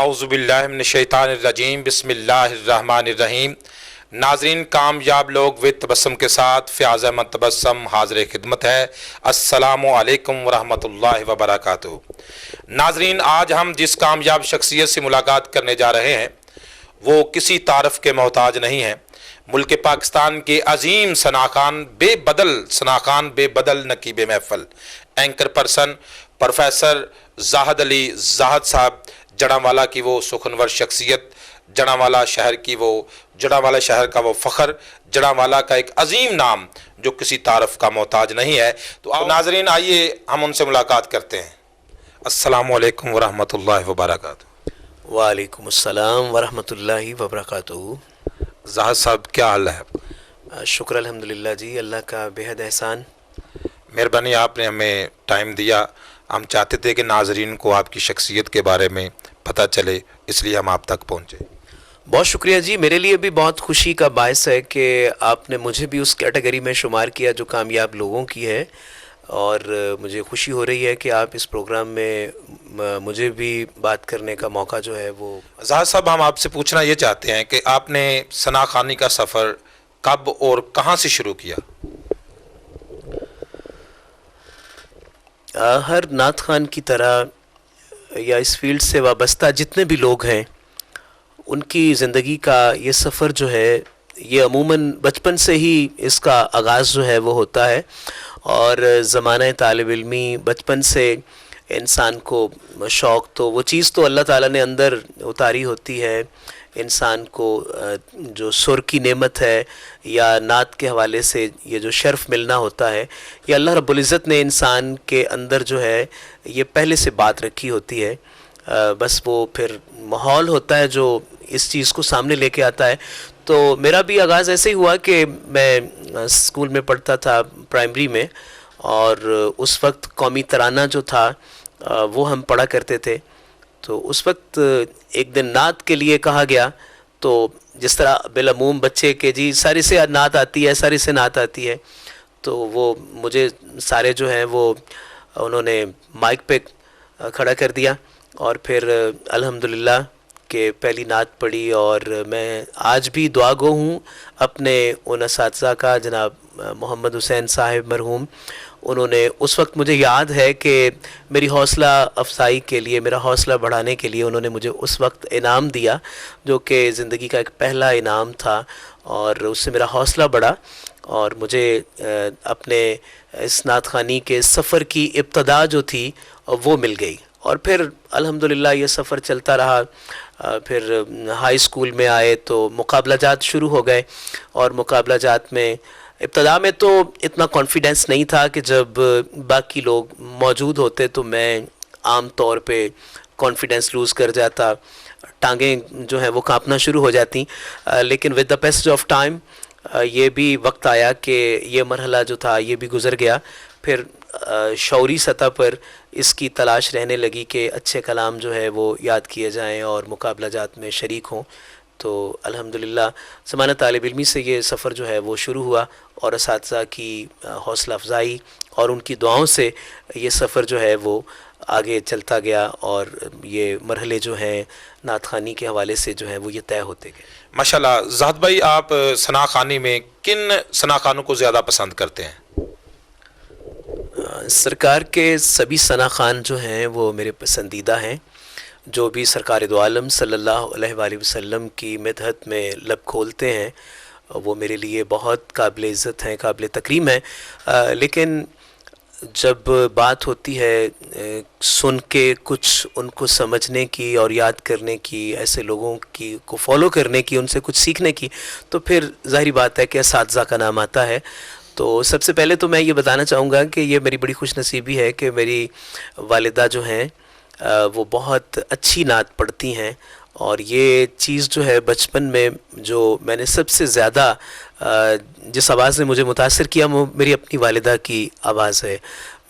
औज़ुबिल्लाहिमिनश्शैतानिर्रजीम बिस्मिल्लाहिर्रहमानिर्रहीम। नाज़रीन, कामयाब लोग व तबस्सुम के साथ फ़याज़ अहमद तबस्सुम हाज़िर खिदमत है। अस्सलामु अलैकुम वरहमतुल्लाहि वबरकातुहू। नाज़रीन, आज हम जिस कामयाब शख्सियत से मुलाकात करने जा रहे हैं वो किसी तारफ़ के मोहताज नहीं है। मुल्क पाकिस्तान के अजीम सनाखान बेबदल नकीब महफल anchor person professor Zahid Ali Zahid साहब, जड़ांवाला की वो सुखनवर शख्सियत, जड़ांवाला शहर का वो फ़ख्र, जड़ांवाला का एक अजीम नाम जो किसी तारफ़ का मोहताज नहीं है। तो नाज़रीन, आइए हम उनसे मुलाकात करते हैं। अस्सलामु अलैकुम वरहमतुल्लाहि वबरकातुहू। वालेकुम अस्सलाम वरहमतुल्लाहि वबरकातुहू। जाहद साहब, क्या हाल है? शुक्र अल्हम्दुलिल्लाह जी, अल्लाह का बेहद एहसान। मेहरबानी, आपने हमें टाइम दिया। हम चाहते थे कि नाज़रीन को आपकी शख्सियत के बारे में पता चले, इसलिए हम आप तक पहुँचे। बहुत शुक्रिया जी। मेरे लिए भी बहुत खुशी का बायस है कि आपने मुझे भी उस कैटेगरी में शुमार किया जो कामयाब लोगों की है, और मुझे खुशी हो रही है कि आप इस प्रोग्राम में मुझे भी बात करने का मौका जो है वो। जाहद साहब, हम आपसे पूछना ये चाहते हैं कि आपने सनाखानी का सफ़र कब और कहाँ से शुरू किया? हर नात खान की तरह या इस फील्ड से वाबस्ता जितने भी लोग हैं उनकी ज़िंदगी का ये सफ़र जो है ये अमूमन बचपन से ही इसका आगाज़ जो है वो होता है। और ज़माना तालिब इल्मी बचपन से इंसान को शौक़, तो वो चीज़ तो अल्लाह ताला ने अंदर उतारी होती है। इंसान को जो सुर की नेमत है या नात के हवाले से ये जो शर्फ़ मिलना होता है, ये अल्लाह रब्बुल इज़्ज़त ने इंसान के अंदर जो है ये पहले से बात रखी होती है। बस वो फिर माहौल होता है जो इस चीज़ को सामने लेके आता है। तो मेरा भी आगाज़ ऐसे ही हुआ कि मैं स्कूल में पढ़ता था, प्राइमरी में, और उस वक्त कौमी तराना जो था वो हम पढ़ा करते थे। तो उस वक्त एक दिन नात के लिए कहा गया, तो जिस तरह बिलअमूम बच्चे के जी सारी से नात आती है, सारी से नात आती है, तो वो मुझे सारे जो हैं वो उन्होंने माइक पे खड़ा कर दिया और फिर अल्हम्दुलिल्लाह कि पहली नात पढ़ी। और मैं आज भी दुआ गो हूँ अपने उन असातिज़ा का, जनाब मोहम्मद हुसैन साहिब मरहूम। उन्होंने उस वक्त, मुझे याद है कि मेरी हौसला अफजाई के लिए, मेरा हौसला बढ़ाने के लिए उन्होंने मुझे उस वक्त इनाम दिया, जो कि ज़िंदगी का एक पहला इनाम था, और उससे मेरा हौसला बढ़ा और मुझे अपने इस नात ख़ानी के सफ़र की इब्तदा जो थी वो मिल गई। और फिर अल्हम्दुलिल्लाह ये सफ़र चलता रहा। फिर हाई स्कूल में आए तो मुकाबला जात शुरू हो गए, और मुकाबला जात में इब्तदा में तो इतना कॉन्फिडेंस नहीं था कि जब बाकी लोग मौजूद होते तो मैं आम तौर पे कॉन्फिडेंस लूज़ कर जाता, टांगें जो हैं वो कांपना शुरू हो जाती। लेकिन with the passage of time ये भी वक्त आया कि ये मरहला जो था ये भी गुज़र गया। फिर शौरी सतह पर इसकी तलाश रहने लगी कि अच्छे कलाम जो है वो याद किए जाएं और मुकाबला जात में शरीक हों। तो अल्हम्दुलिल्लाह ज़माना तालिब इल्मी से ये सफ़र जो है वो शुरू हुआ, और असातिज़ा की हौसला अफजाई और उनकी दुआओं से ये सफ़र जो है वो आगे चलता गया, और ये मरहले जो हैं नात ख़ानी के हवाले से जो हैं वो ये तय होते गए। माशाल्लाह। ज़ाहद भाई, आप सनाखानी में किन सनाखानों को ज़्यादा पसंद करते हैं? सरकार के सभी सना खान जो हैं वो मेरे पसंदीदा हैं। जो भी सरकार दो आलम सल्लल्लाहु अलैहि वसल्लम की मदहत में लब खोलते हैं वो मेरे लिए बहुत काबिल इज़्ज़त हैं, काबिल तकरीम हैं। लेकिन जब बात होती है सुन के कुछ उनको समझने की और याद करने की, ऐसे लोगों की को फॉलो करने की, उनसे कुछ सीखने की, तो फिर ज़ाहिर बात है कि असातिज़ा का नाम आता है। तो सबसे पहले तो मैं ये बताना चाहूँगा कि ये मेरी बड़ी खुश नसीबी है कि मेरी वालिदा जो हैं वो बहुत अच्छी नात पढ़ती हैं, और ये चीज़ जो है बचपन में जो मैंने सबसे ज़्यादा जिस आवाज़ ने मुझे मुतासर किया वो मेरी अपनी वालिदा की आवाज़ है।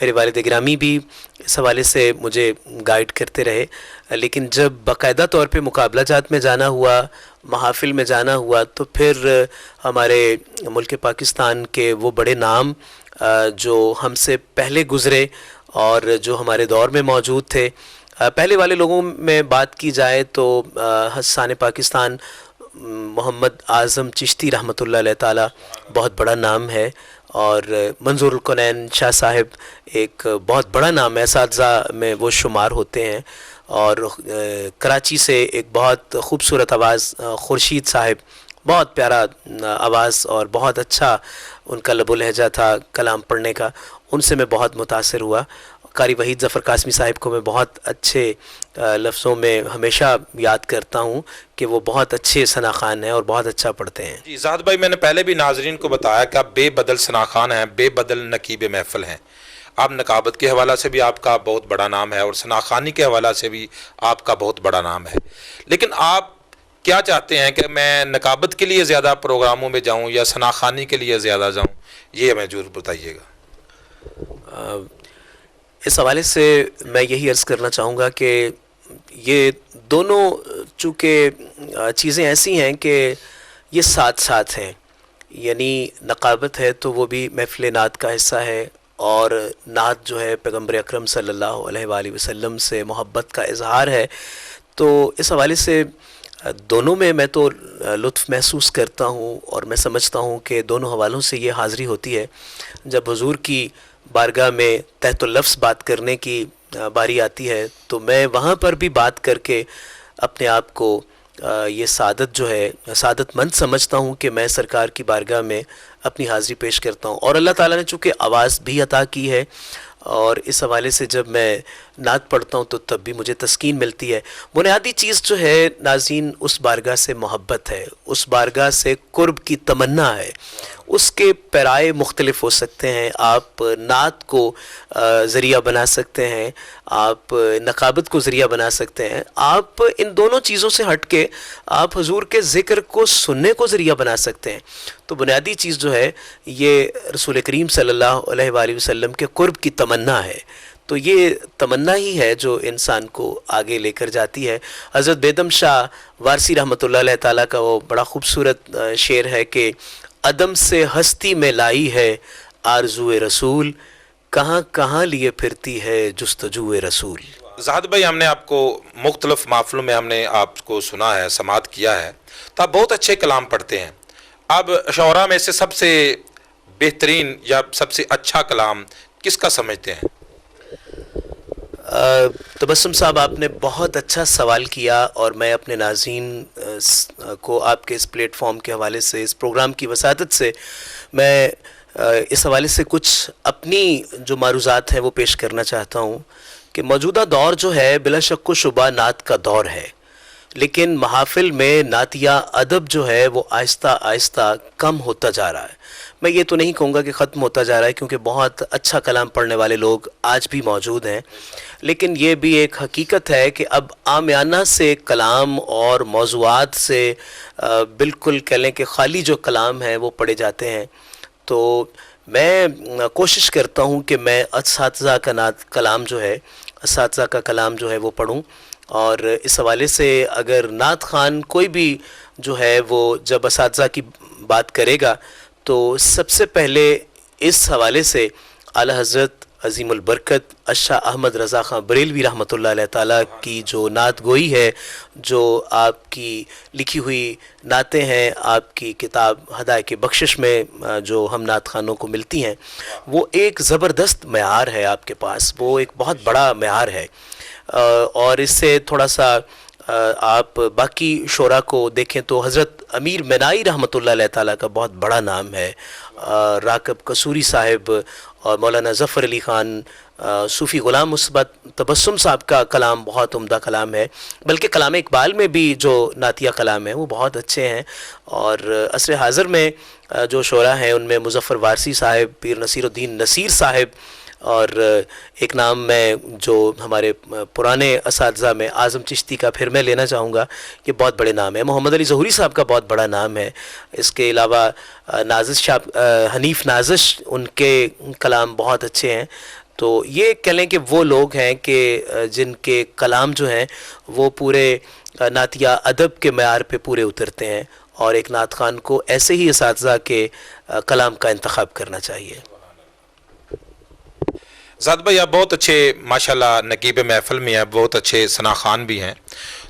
मेरे वालिद गिरामी भी इस हवाले से मुझे गाइड करते रहे। लेकिन जब बाकायदा तौर पे मुकाबला जात में जाना हुआ, महाफिल में जाना हुआ, तो फिर हमारे मुल्क पाकिस्तान के वो बड़े नाम जो हमसे पहले गुज़रे और जो हमारे दौर में मौजूद थे, پہلے والے لوگوں میں بات کی جائے تو حسان پاکستان محمد اعظم چشتی رحمۃ اللہ علیہ تعالی بہت بڑا نام ہے، اور منظور القنین شاہ صاحب ایک بہت بڑا نام ہے، اساتذہ میں وہ شمار ہوتے ہیں. اور کراچی سے ایک بہت خوبصورت آواز خورشید صاحب، بہت پیارا آواز اور بہت اچھا ان کا لب و لہجہ تھا کلام پڑھنے کا، ان سے میں بہت متاثر ہوا. قاری وحید ظفر قاسمی صاحب کو میں بہت اچھے لفظوں میں ہمیشہ یاد کرتا ہوں کہ وہ بہت اچھے ثنا خوان ہیں اور بہت اچھا پڑھتے ہیں. جی زاہد بھائی، میں نے پہلے بھی ناظرین کو بتایا کہ آپ بے بدل ثنا خوان ہیں، بے بدل نقیب محفل ہیں. آپ نقابت کے حوالہ سے بھی آپ کا بہت بڑا نام ہے اور ثنا خوانی کے حوالہ سے بھی آپ کا بہت بڑا نام ہے. لیکن آپ کیا چاہتے ہیں کہ میں نقابت کے لیے زیادہ پروگراموں میں جاؤں یا ثنا خوانی کے لیے زیادہ جاؤں؟ یہ ہمیں ضرور بتائیے گا. اس حوالے سے میں یہی عرض کرنا چاہوں گا کہ یہ دونوں چونکہ چیزیں ایسی ہیں کہ یہ ساتھ ساتھ ہیں. یعنی نقابت ہے تو وہ بھی محفل نعت کا حصہ ہے، اور نعت جو ہے پیغمبر اکرم صلی اللہ علیہ وآلہ وسلم سے محبت کا اظہار ہے. تو اس حوالے سے دونوں میں تو لطف محسوس کرتا ہوں، اور میں سمجھتا ہوں کہ دونوں حوالوں سے یہ حاضری ہوتی ہے. جب حضور کی بارگاہ میں تحت اللفظ بات کرنے کی باری آتی ہے تو میں وہاں پر بھی بات کر کے اپنے آپ کو یہ سعادت جو ہے سعادت مند سمجھتا ہوں کہ میں سرکار کی بارگاہ میں اپنی حاضری پیش کرتا ہوں. اور اللہ تعالیٰ نے چونکہ آواز بھی عطا کی ہے، اور اس حوالے سے جب میں نعت پڑھتا ہوں تو تب بھی مجھے تسکین ملتی ہے. بنیادی چیز جو ہے ناظرین، اس بارگاہ سے محبت ہے، اس بارگاہ سے قرب کی تمنا ہے. اس کے پیرائے مختلف ہو سکتے ہیں. آپ نعت کو ذریعہ بنا سکتے ہیں، آپ نقابت کو ذریعہ بنا سکتے ہیں، آپ ان دونوں چیزوں سے ہٹ کے آپ حضور کے ذکر کو سننے کو ذریعہ بنا سکتے ہیں. تو بنیادی چیز جو ہے یہ رسول کریم صلی اللہ علیہ وآلہ وسلم کے قرب کی تمنا ہے. تو یہ تمنا ہی ہے جو انسان کو آگے لے کر جاتی ہے. حضرت بیدم شاہ وارسی رحمۃ اللہ علیہ تعالیٰ کا وہ بڑا خوبصورت شعر ہے کہ عدم سے ہستی میں لائی ہے آرزوئے رسول، کہاں کہاں لیے پھرتی ہے جستجوئے رسول. زاہد بھائی، ہم نے آپ کو مختلف محفلوں میں ہم نے آپ کو سنا ہے، سماعت کیا ہے، تو آپ بہت اچھے کلام پڑھتے ہیں. اب شعراء میں سے سب سے بہترین یا سب سے اچھا کلام کس کا سمجھتے ہیں؟ تبسم صاحب، آپ نے بہت اچھا سوال کیا، اور میں اپنے ناظرین کو آپ کے اس پلیٹ فارم کے حوالے سے، اس پروگرام کی وساطت سے میں اس حوالے سے کچھ اپنی جو معروضات ہیں وہ پیش کرنا چاہتا ہوں کہ موجودہ دور جو ہے بلا شک و شبہ نعت کا دور ہے، لیکن محافل میں نعتیہ ادب جو ہے وہ آہستہ آہستہ کم ہوتا جا رہا ہے. میں یہ تو نہیں کہوں گا کہ ختم ہوتا جا رہا ہے، کیونکہ بہت اچھا کلام پڑھنے والے لوگ آج بھی موجود ہیں، لیکن یہ بھی ایک حقیقت ہے کہ اب عامیانہ سے کلام اور موضوعات سے بالکل کہہ لیں کہ خالی جو کلام ہیں وہ پڑھے جاتے ہیں. تو میں کوشش کرتا ہوں کہ میں اساتذہ کا کلام جو ہے، اساتذہ کا کلام جو ہے وہ پڑھوں. اور اس حوالے سے اگر نعت خوان کوئی بھی جو ہے وہ جب اساتذہ کی بات کرے گا تو سب سے پہلے اس حوالے سے اعلیٰ حضرت عظیم البرکت شاہ احمد رضا خان بریلوی رحمۃ اللہ علیہ تعالیٰ کی جو نعت گوئی ہے، جو آپ کی لکھی ہوئی نعتیں ہیں، آپ کی کتاب ہدایت بخشش میں جو ہم نعت خوانوں کو ملتی ہیں، وہ ایک زبردست معیار ہے آپ کے پاس، وہ ایک بہت بڑا معیار ہے. اور اس سے تھوڑا سا آپ باقی شعراء کو دیکھیں تو حضرت امیر منائی رحمۃ اللہ علیہ تعالیٰ کا بہت بڑا نام ہے. راکب قصوری صاحب اور مولانا ظفر علی خان، صوفی غلام مثبت تبسم صاحب کا کلام بہت عمدہ کلام ہے، بلکہ کلام اقبال میں بھی جو نعتیہ کلام ہے وہ بہت اچھے ہیں. اور عصر حاضر میں جو شعراء ہیں ان میں مظفر وارسی صاحب، پیر نصیر الدین نصیر صاحب، اور ایک نام میں جو ہمارے پرانے اساتذہ میں اعظم چشتی کا پھر میں لینا چاہوں گا، یہ بہت بڑے نام ہے. محمد علی ظہوری صاحب کا بہت بڑا نام ہے. اس کے علاوہ نازش شاہ حنیف نازش، ان کے کلام بہت اچھے ہیں. تو یہ کہہ لیں کہ وہ لوگ ہیں کہ جن کے کلام جو ہیں وہ پورے نعتیہ ادب کے معیار پہ پورے اترتے ہیں، اور ایک نعت خوان کو ایسے ہی اساتذہ کے کلام کا انتخاب کرنا چاہیے. زاد بھائی آپ بہت اچھے ماشاءاللہ نقیب محفل میں ہیں، بہت اچھے ثنا خوان بھی ہیں،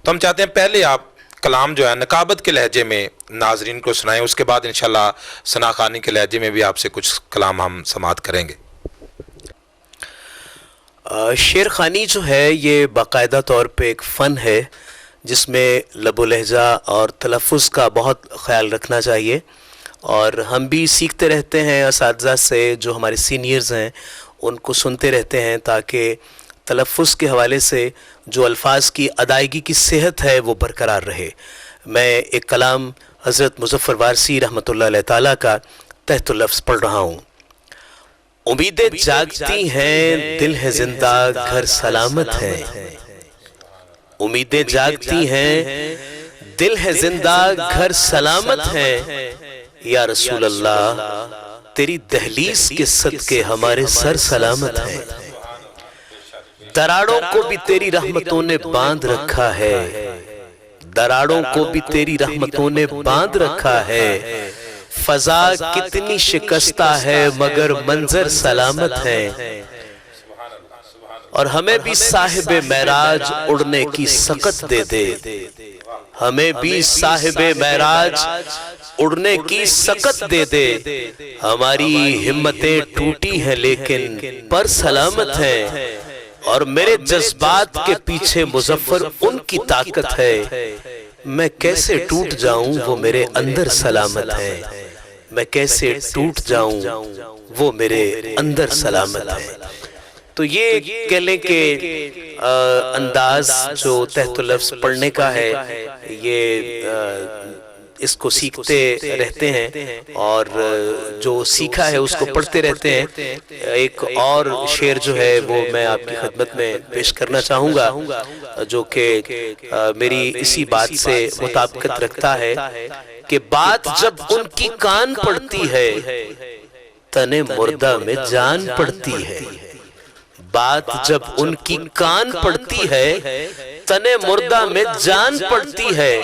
تو ہم چاہتے ہیں پہلے آپ کلام جو ہے نقابت کے لہجے میں ناظرین کو سنائیں، اس کے بعد انشاءاللہ ثنا خوانی کے لہجے میں بھی آپ سے کچھ کلام ہم سماعت کریں گے۔ شعر خوانی جو ہے یہ باقاعدہ طور پہ ایک فن ہے جس میں لب و لہجہ اور تلفظ کا بہت خیال رکھنا چاہیے، اور ہم بھی سیکھتے رہتے ہیں اساتذہ سے، جو ہمارے سینئرز ہیں ان کو سنتے رہتے ہیں تاکہ تلفظ کے حوالے سے جو الفاظ کی ادائیگی کی صحت ہے وہ برقرار رہے۔ میں ایک کلام حضرت مظفر وارثی رحمۃ اللہ علیہ تعالیٰ کا تحت لفظ پڑھ رہا ہوں۔ امیدیں جاگتی ہیں، دل ہے زندہ، گھر سلامت ہے۔ امیدیں جاگتی ہیں، دل ہے زندہ، گھر سلامت ہے۔ یا رسول اللہ تیری دہلیز کے صدقے ہمارے سر سلامت ہے۔ دراڑوں کو بھی تیری رحمتوں نے باندھ رکھا ہے، دراڑوں کو بھی تیری رحمتوں نے باندھ رکھا ہے۔ فضا کتنی شکستہ ہے مگر منظر سلامت ہے۔ اور ہمیں بھی صاحب معراج اڑنے کی سکت دے دے، ہمیں بھی صاحب معراج اڑنے کی سکت دے دے۔ ہماری ہمتیں ٹوٹی ہیں لیکن پر سلامت ہیں، اور میرے جذبات کے پیچھے مظفر ان کی طاقت ہے۔ میں کیسے ٹوٹ جاؤں وہ میرے اندر سلامت ہے، میں کیسے ٹوٹ جاؤں وہ میرے اندر سلامت ہے۔ تو یہ کہہ لیں کہ انداز جو تحت لفظ پڑھنے کا ہے، یہ اس کو سیکھتے رہتے ہیں اور جو سیکھا ہے اس کو پڑھتے رہتے ہیں۔ ایک اور شعر جو ہے وہ میں آپ کی خدمت میں پیش کرنا چاہوں گا جو کہ میری اسی بات سے مطابقت رکھتا ہے کہ بات جب ان کی کان پڑتی ہے تن مردہ میں جان پڑتی ہے۔ بات جب ان کی کان پڑتی ہے تن مردہ میں جان پڑتی ہے،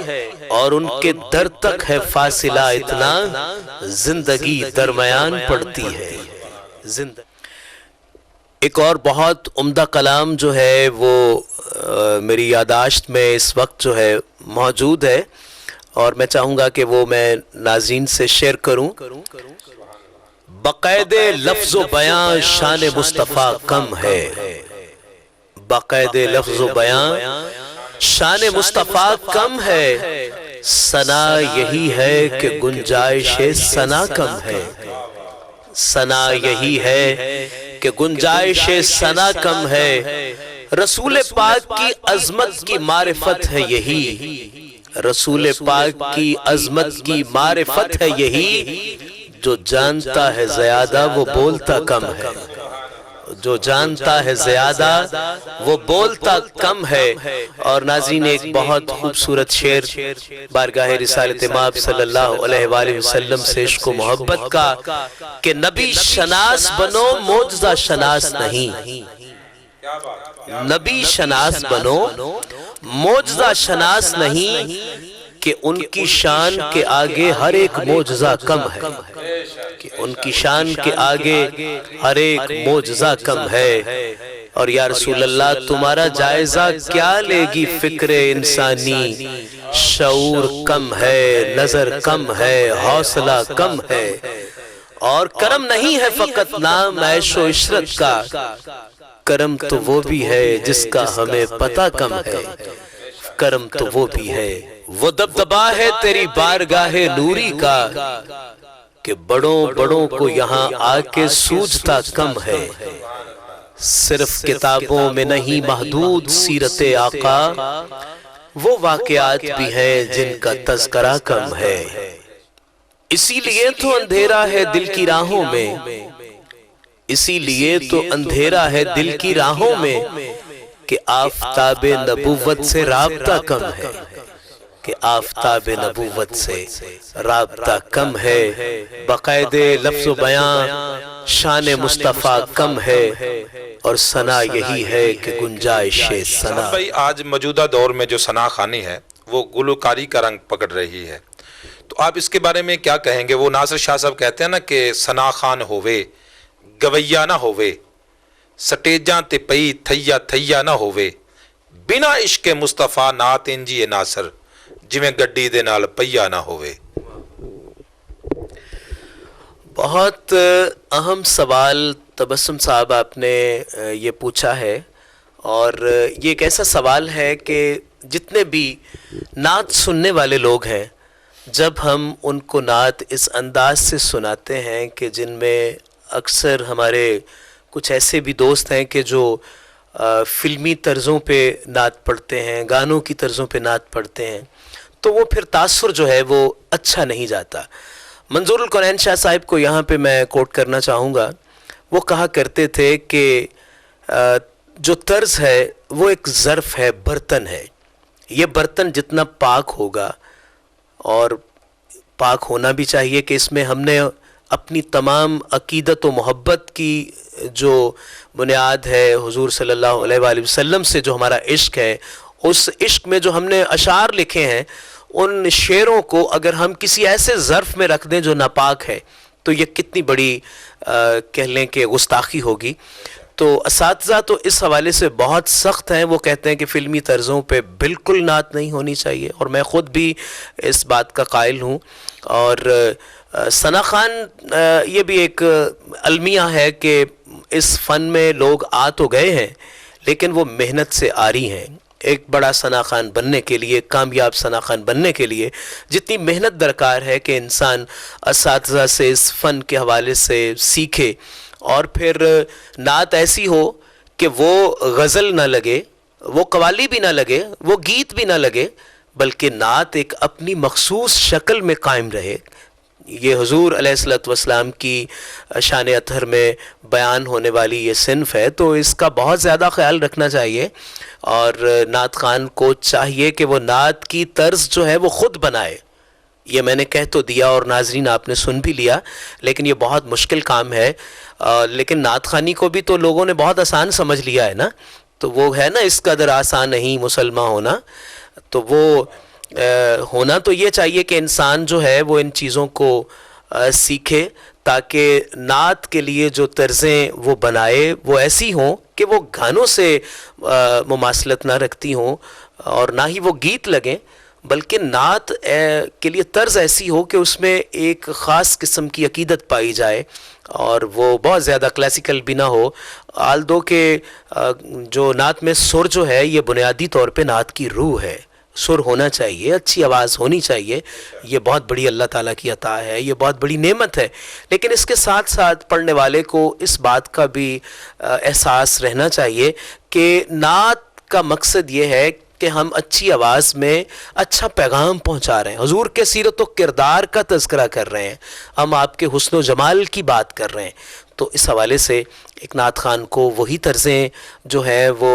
اور ان کے در تک ہے فاصلہ اتنا زندگی درمیان پڑتی ہے۔ ایک اور بہت عمدہ کلام جو ہے وہ میری یادداشت میں اس وقت جو ہے موجود ہے، اور میں چاہوں گا کہ وہ میں ناظرین سے شیئر کروں۔ بقید لفظ و بیاں شان مصطفیٰ کم ہے، بقید لفظ و بیاں شان مصطفیٰ کم ہے۔ ثنا یہی ہے کہ گنجائش ثنا کم ہے، ثنا یہی ہے کہ گنجائش ثنا کم ہے۔ رسول پاک کی عظمت کی معرفت ہے یہی، رسول پاک کی عظمت کی معرفت ہے یہی۔ جو جانتا ہے زیادہ وہ بولتا کم ہے، جو جانتا ہے زیادہ وہ بولتا کم ہے۔ اور ناظرین ایک بہت خوبصورت شعر بارگاہ رسالت مآب صلی اللہ علیہ وآلہ وسلم سے عشق و محبت کا کہ نبی شناس بنو معجزہ شناس نہیں، نبی شناس بنو معجزہ شناس نہیں، کہ ان کی شان کے آگے ہر ایک معجزہ کم ہے، کہ ان کی شان کے آگے ہر ایک معجزہ کم ہے۔ اور یا رسول اللہ تمہارا جائزہ کیا لے گی فکر انسانی، شعور کم ہے، نظر کم ہے، حوصلہ کم ہے، اور کرم نہیں ہے فقط نام عیش و عشرت کا، کرم تو وہ بھی ہے جس کا ہمیں پتہ کم ہے، کرم تو وہ بھی ہے۔ وہ دبدبا ہے تیری بارگاہ نوری کا کہ بڑوں بڑوں کو یہاں آ کے سوجھتا کم ہے۔ صرف کتابوں میں نہیں محدود سیرت آقا، وہ واقعات بھی ہیں جن کا تذکرہ کم ہے۔ اسی لیے تو اندھیرا ہے دل کی راہوں میں، اسی لیے تو اندھیرا ہے دل کی راہوں میں، کہ آفتاب نبوت سے رابطہ کم ہے، کہ آفتاب نبوت سے رابطہ کم ہے۔ بقید لفظ و بیاں شان مصطفیٰ کم ہے، اور ثنا یہی ہے کہ گنجائش ثنا۔ بھائی آج موجودہ دور میں جو ثنا خوانی ہے وہ گلوکاری کا رنگ پکڑ رہی ہے، تو آپ اس کے بارے میں کیا کہیں گے؟ وہ ناصر شاہ صاحب کہتے ہیں نا کہ ثنا خوان ہووے گویا نہ ہووے، ਸਟੇਜਾਂ ਤੇ ਪਈ ਥਈਆ ਥਈਆ ਨਾ ਹੋਵੇ, ਬਿਨਾ ਇਸ਼ਕੇ ਮੁਸਤਫਾ ਨਾਤ ਇੰਜੀ ਨਾਸਰ, ਜਿਵੇਂ ਗੱਡੀ ਦੇ ਨਾਲ ਪਈਆ ना ਹੋਵੇ। बहुत अहम सवाल तबस्सुम साहब आपने ये पूछा है, और ये एक ऐसा सवाल है कि जितने भी नात सुनने वाले लोग हैं, जब हम उनको नात इस अंदाज से सुनाते हैं कि जिनमें अक्सर हमारे कुछ ऐसे भी दोस्त हैं कि जो फ़िल्मी तर्ज़ों पे नात पढ़ते हैं, गानों की तर्ज़ों पे नात पढ़ते हैं, तो वो फिर तासुर जो है वो अच्छा नहीं जाता। मंजूरुल कुरैन शाह साहिब को यहाँ पे मैं कोट करना चाहूँगा। वो कहा करते थे कि जो तर्ज़ है वो एक ज़र्फ़ है, बर्तन है। ये बर्तन जितना पाक होगा, और पाक होना भी चाहिए कि इसमें हमने अपनी तमाम अक़ीदत व मोहब्बत की जो बुनियाद है, हुज़ूर सल्लल्लाहु अलैहि वसल्लम से जो हमारा इश्क़ है, उस इश्क़ में जो हमने अशार लिखे हैं, उन शेरों को अगर हम किसी ऐसे ज़र्फ़ में रख दें जो नापाक है, तो ये कितनी बड़ी कह लें कि गुस्ताखी होगी। तो असातिज़ा तो इस हवाले से बहुत सख्त हैं। वो कहते हैं कि फ़िल्मी तर्ज़ों पे बिल्कुल नात नहीं होनी चाहिए, और मैं ख़ुद भी इस बात का कायल हूँ। और सना खान, ये भी एक अलमिया है कि इस फ़न में लोग आ तो गए हैं, लेकिन वो मेहनत से आरी हैं। एक बड़ा सना खान बनने के लिए, कामयाब सना खान बनने के लिए जितनी मेहनत दरकार है कि इंसान असातिज़ा से इस फ़न के हवाले से सीखे, और फिर नात ऐसी हो कि वो गज़ल ना लगे, वो कवाली भी ना लगे, वो गीत भी ना लगे, बल्कि नात एक अपनी मखसूस शक्ल में कायम रहे। ये हुज़ूर अलैहिस्सलातु वस्सलाम की शान अतहर में बयान होने वाली ये सिन्फ़ है, तो इसका बहुत ज़्यादा ख़्याल रखना चाहिए। और नात खान को चाहिए कि वो नात की तर्ज़ जो है वो ख़ुद बनाए। ये मैंने कह तो दिया और नाज़रीन आपने सुन भी लिया, लेकिन ये बहुत मुश्किल काम है। लेकिन नात खानी को भी तो लोगों ने बहुत आसान समझ लिया है ना, तो वो है ना, इस कदर आसान नहीं मुसलमान होना। तो वो होना तो ये चाहिए कि इंसान जो है वो इन चीज़ों को सीखे, ताकि नात के लिए जो तर्ज़ें वो बनाए वो ऐसी हों कि वो गानों से मुमासलत ना रखती हों, और ना ही वो गीत लगें, बल्कि नात के लिए तर्ज़ ऐसी हो कि उसमें एक ख़ास किस्म की अक़ीदत पाई जाए, और वो बहुत ज़्यादा क्लासिकल भी ना हो। आल दो के जो नात में सुर जो है, ये बुनियादी तौर पे नात की रूह है। सुर होना चाहिए, अच्छी आवाज़ होनी चाहिए, ये बहुत बड़ी अल्लाह ताला की अता है, ये बहुत बड़ी नेमत है। लेकिन इसके साथ साथ पढ़ने वाले को इस बात का भी एहसास रहना चाहिए कि नात का मकसद ये है कि हम अच्छी आवाज़ में अच्छा पैगाम पहुंचा रहे हैं, हुजूर के सीरत व किरदार का तज़किरा कर रहे हैं, हम आपके हुस्न व जमाल की बात कर रहे हैं। तो इस हवाले से एक नात खान को वही तर्ज़ें जो है वो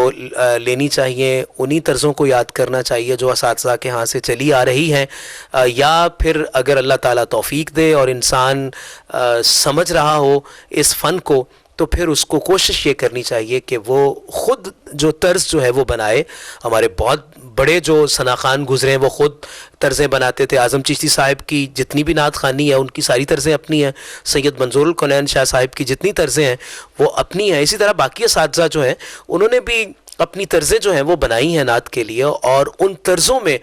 लेनी चाहिए, उन्हीं तर्ज़ों को याद करना चाहिए जो असातिज़ा के यहाँ से चली आ रही हैं, या फिर अगर अल्लाह ताला तौफ़ीक दे और इंसान समझ रहा हो इस फ़न को, तो फिर उसको कोशिश ये करनी चाहिए कि वो ख़ुद जो तर्ज़ जो है वो बनाए। हमारे बहुत बड़े जो सना खान गुज़रे हैं वो ख़ुद तर्ज़ें बनाते थे। आज़म चिश्ती साहिब की जितनी भी नात खानी है उनकी सारी तर्ज़ें अपनी हैं। सैयद मंजूरुल कुरैन शाह साहिब की जितनी तर्ज़ें हैं वो अपनी हैं। इसी तरह बाकी असातिज़ा जो हैं उन्होंने भी अपनी तर्ज़ें जो हैं वो बनाई हैं नात के लिए, और उन तर्ज़ों में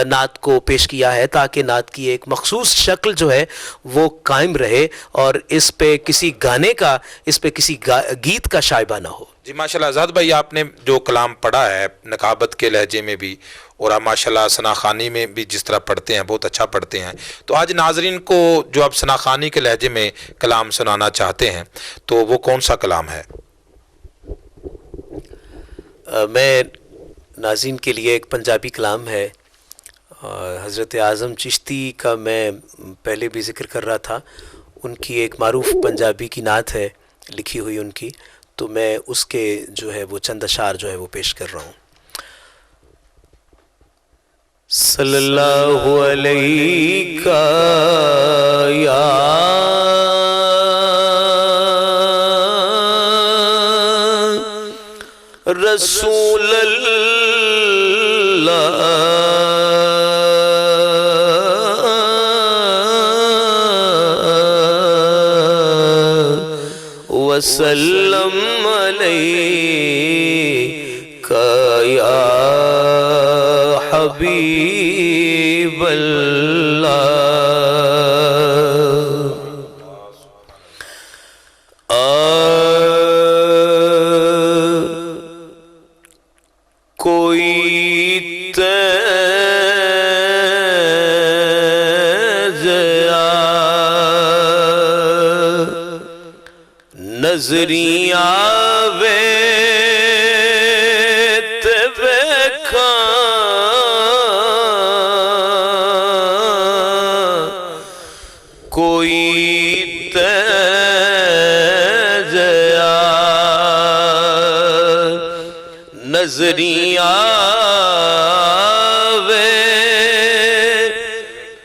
नात को पेश किया है ताकि नात की एक मखसूस शक्ल जो है वो कायम रहे, और इस पे किसी गाने का, इस पे किसी गीत का शाइबा ना हो। जी माशाल्लाह आज़ाद भाई, आपने जो कलाम पढ़ा है नकाबत के लहजे में भी, और आप माशाल्लाह सना खानी में भी जिस तरह पढ़ते हैं बहुत अच्छा पढ़ते हैं, तो आज नाजरीन को जो आप सना खानी के लहजे में कलाम सुनाना चाहते हैं तो वो कौन सा कलाम है? मैं नाज़रीन के लिए एक पंजाबी कलाम है, हज़रत आज़म चिश्ती का मैं पहले भी ज़िक्र कर रहा था। उनकी एक मारूफ़ पंजाबी की नात है लिखी हुई उनकी, तो मैं उसके जो है वो चंद अशार जो है वो पेश कर रहा हूँ। सल्लल्लाहु अलैहि या रसूल अल्लाह وسلم علیک یا حبیب اللہ. کوئی نظری آوے تے ویکھاں کوئی تیج نظری آوے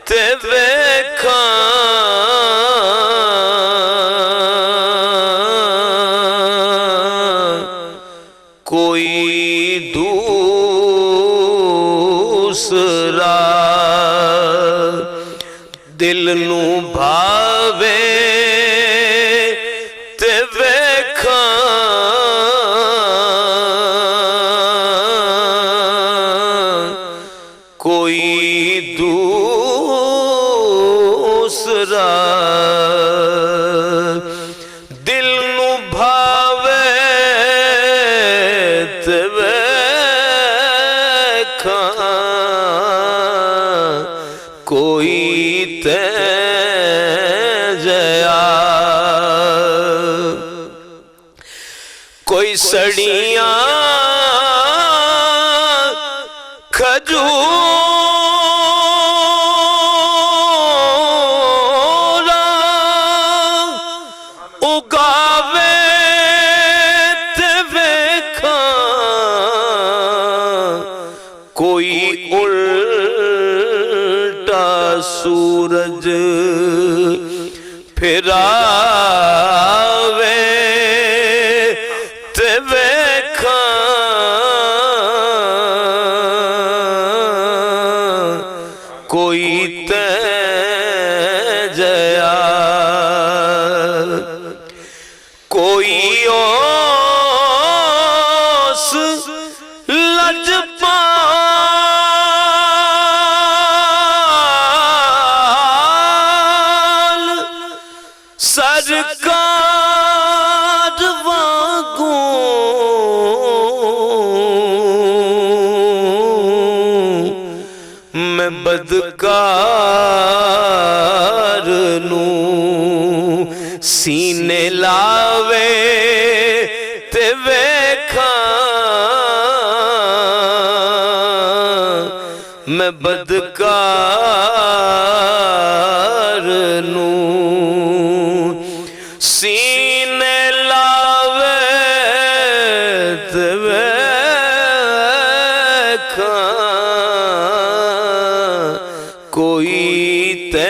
تے ویکھاں کوئی دوسرا دل نو بھاوے تے ویکھاں کوئی دوسرا دل نو بھاوے تے ویکھاں کوئی تیجیا کوئی سڑیاں کھجوراں اگاوے تے ویکھاں کوئی الٹا سورج پھراوے تے ویکھاں کوئی تیجیا کوئی اوس لجپال سرکار وانگوں میں بدکار نو سینے لاوے تے ویکھاں میں بدکار نو سینے لاوے تے ویکھاں کوئی تیجیا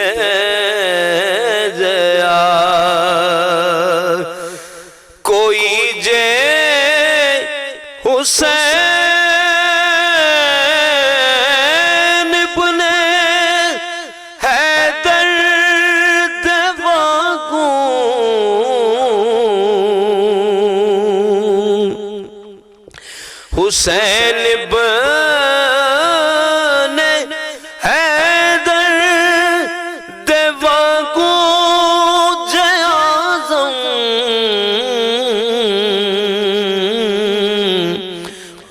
کوئی جے حسین ابن حیدر دے وانگوں حسین ابن حیدر دے وانگوں جے اعظم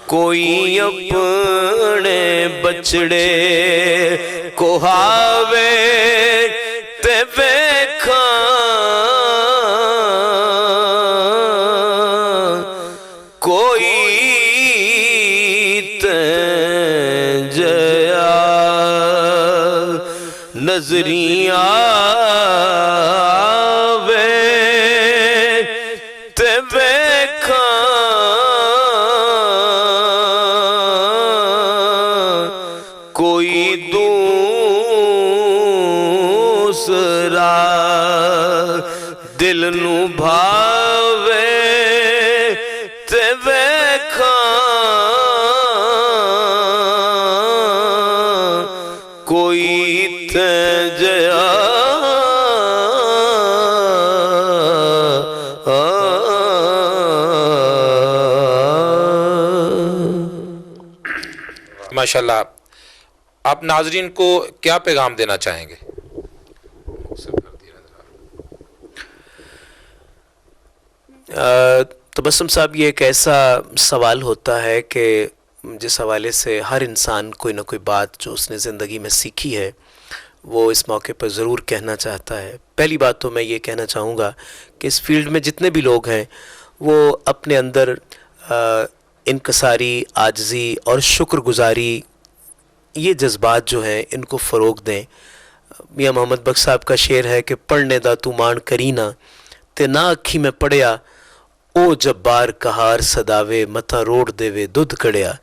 کوئی اپنے بچڑے کو ہاوے تے ویکھاں کوئی تیجیا نظری آوے تے ویکھاں کوئی دوسرا دل نو بھاوے تے ویکھاں کوئی تیجیا माशाल्लाह। आप नाजरीन को क्या पैगाम देना चाहेंगे? तबस्सुम साहब, ये एक ऐसा सवाल होता है कि जिस हवाले से हर इंसान कोई ना कोई बात जो उसने ज़िंदगी में सीखी है वो इस मौके पर ज़रूर कहना चाहता है। पहली बात तो मैं ये कहना चाहूँगा कि इस फील्ड में जितने भी लोग हैं वो अपने अंदर इनकसारी, आजिज़ी और शुक्रगुजारी, ये जज्बात जो हैं इनको फ़रोग़ दें। मियाँ मोहम्मद बख्श साहब का शेर है कि पढ़ने दा तू मान करीना ते ना अखी में पढ़िया, ओ जब्बार कहार सदावे मथा रोड़ देवे दुध कड़िया।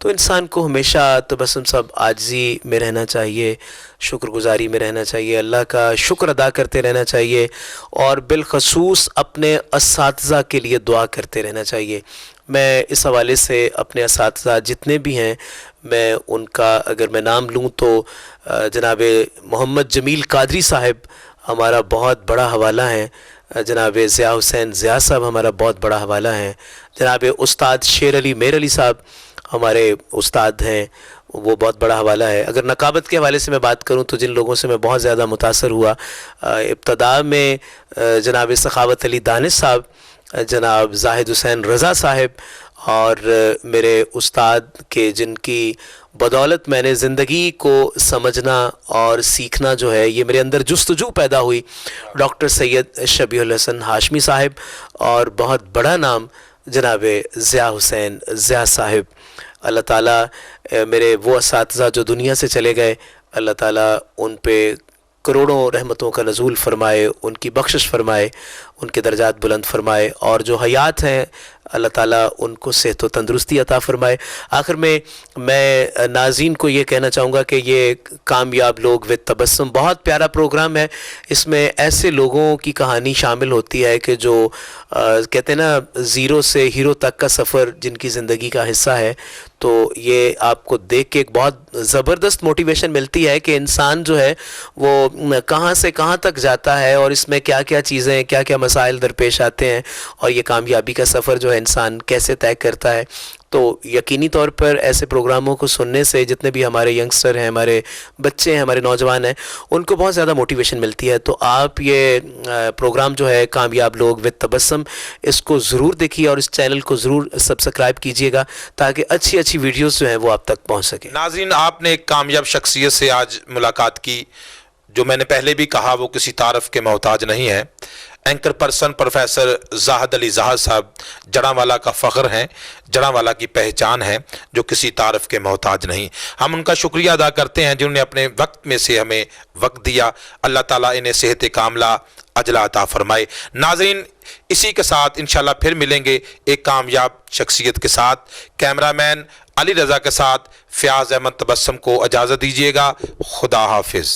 तो इंसान को हमेशा तबस्सुम साहब आजिज़ी में रहना चाहिए, शुक्रगुजारी में रहना चाहिए, अल्लाह का शुक्र अदा करते रहना चाहिए और बिलखसूस अपने असातिज़ा के लिए दुआ करते रहना चाहिए। मैं इस हवाले से अपने असातिज़ा जितने भी हैं मैं उनका अगर मैं नाम लूँ तो जनाब मोहम्मद जमील कादरी साहब हमारा बहुत बड़ा हवाला है, जनाब ज़िया हुसैन ज़िया साहब हमारा बहुत बड़ा हवाला है, जनाब उस्ताद शेर अली मेर अली साहब हमारे उस्ताद हैं, वो बहुत बड़ा हवाला है। अगर नकाबत के हवाले से मैं बात करूं तो जिन लोगों से मैं बहुत ज़्यादा मुतासर हुआ, इब्तदा में जनाब सखावत अली दानिश साहब, जनाब जाहिद हुसैन रज़ा साहब और मेरे उस्ताद के जिनकी बदौलत मैंने ज़िंदगी को समझना और सीखना जो है ये मेरे अंदर जुस्तजू पैदा हुई, डॉक्टर सैयद शबीहुल हसन हाशमी साहब और बहुत बड़ा नाम जनाब ज़िया हुसैन ज़िया साहब। अल्लाह ताला मेरे वो असातिज़ा जो दुनिया से चले गए, अल्लाह ताला उन पे करोड़ों रहमतों का नज़ूल फ़रमाए, उनकी बख्शिश फ़रमाए, उनके दर्जात बुलंद फ़रमाए और जो हयात हैं अल्लाह ताला उनको सेहत व तंदुरुस्ती अता फ़रमाए। आखिर में मैं नाज़रीन को ये कहना चाहूँगा कि ये कामयाब लोग विद तबस्सुम बहुत प्यारा प्रोग्राम है। इसमें ऐसे लोगों की कहानी शामिल होती है कि जो कहते हैं ना ज़ीरो से हीरो तक का सफ़र जिनकी ज़िंदगी का हिस्सा है। तो ये आपको देख के एक बहुत ज़बरदस्त मोटिवेशन मिलती है कि इंसान जो है वो कहाँ से कहाँ तक जाता है और इसमें क्या क्या चीज़ें, क्या क्या मसाइल दरपेश आते हैं और ये कामयाबी का सफ़र जो है इंसान कैसे तय करता है। तो यकीनी तौर पर ऐसे प्रोग्रामों को सुनने से जितने भी हमारे यंगस्टर हैं, हमारे बच्चे हैं, हमारे नौजवान हैं, उनको बहुत ज़्यादा मोटिवेशन मिलती है। तो आप ये प्रोग्राम जो है कामयाब लोग विद तबस्सुम, इसको ज़रूर देखिए और इस चैनल को ज़रूर सब्सक्राइब कीजिएगा ताकि अच्छी अच्छी वीडियोस जो हैं वो आप तक पहुंच सके। नाज़रीन, आपने एक कामयाब शख्सियत से आज मुलाकात की, जो मैंने पहले भी कहा वो किसी तारफ़ के मोहताज नहीं है। एंकर पर्सन प्रोफेसर ज़ाहद अली ज़ाहद साहब जड़ांवाला का फ़ख्र हैं, जड़ांवाला की पहचान है, जो किसी तारफ़ के मोहताज नहीं। हम उनका शुक्रिया अदा करते हैं जिन्होंने अपने वक्त में से हमें वक्त दिया। अल्लाह ताला इन्हें सेहत कामला अजला अता फ़रमाए। नाज़रीन, इसी के साथ इंशाल्लाह फिर मिलेंगे एक कामयाब शख्सियत के साथ। कैमरामैन अली रज़ा के साथ फ़याज़ अहमद तबस्सुम को इजाज़त दीजिएगा। खुदा हाफिज़।